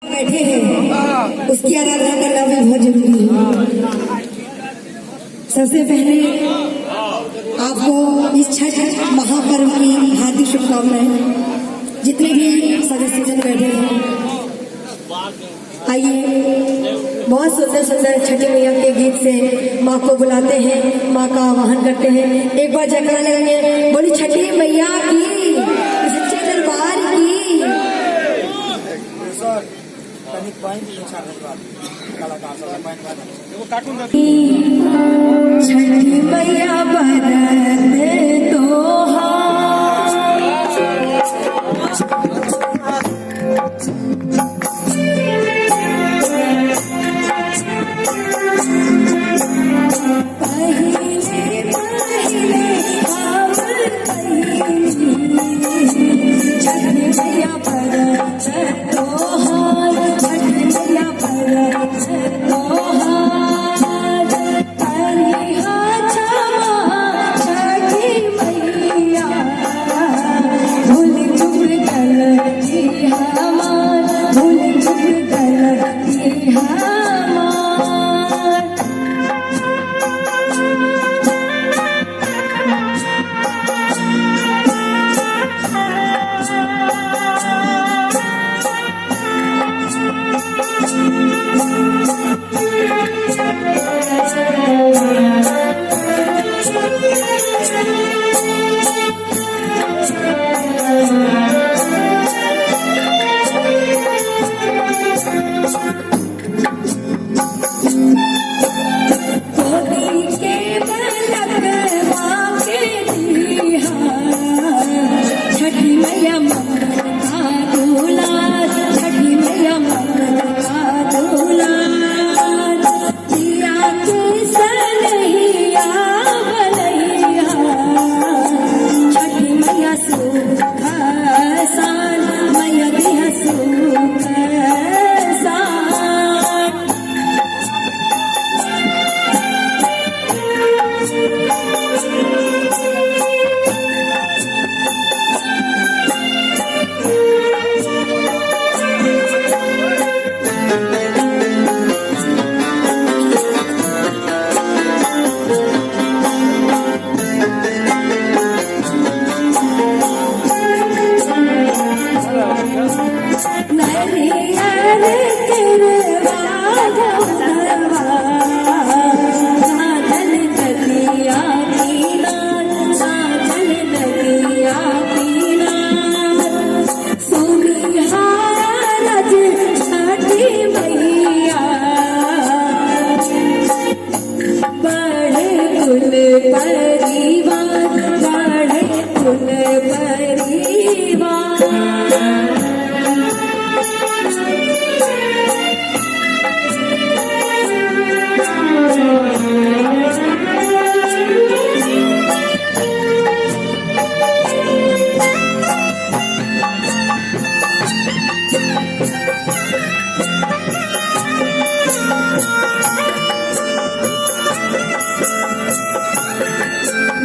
बैठे हैं उसकी आराधना करना भी बहुत जरूरी है। सबसे पहले आपको इस छठ महापर्व की हार्दिक शुभकामनाएं। जितने भी सदस्यजन बैठे हैं, आइए बहुत सुंदर सुंदर छठी मैया के गीत से माँ को बुलाते हैं, माँ का आवाहन करते हैं। एक बार जयकारा लगाएंगे, बोली छठी मैया की, सच्चे दरबार की। छठी मैया बरत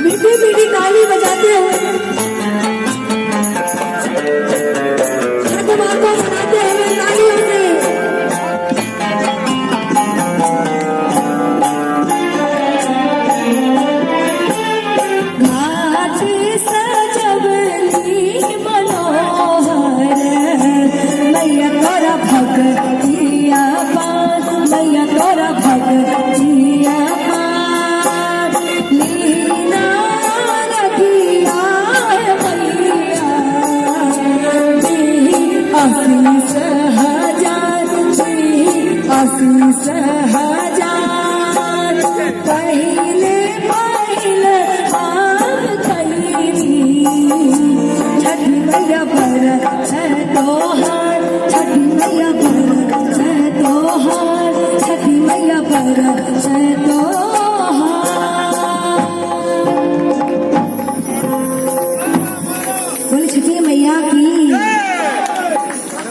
मीठी मीठी ताली बजाते हुए छठ माँ को मनाते हुए तालियों से। घाट सजवली मनोहर मैया तोरा भगतिया पार, मैया तोरा भगतिया पार। लीना रखिया मैया आशीष हजार, आशीष हजार। पहले पहले आम कैली छठी मैया बरत तोहार, छठी मैया बरत तोहार, छठी मैया बरत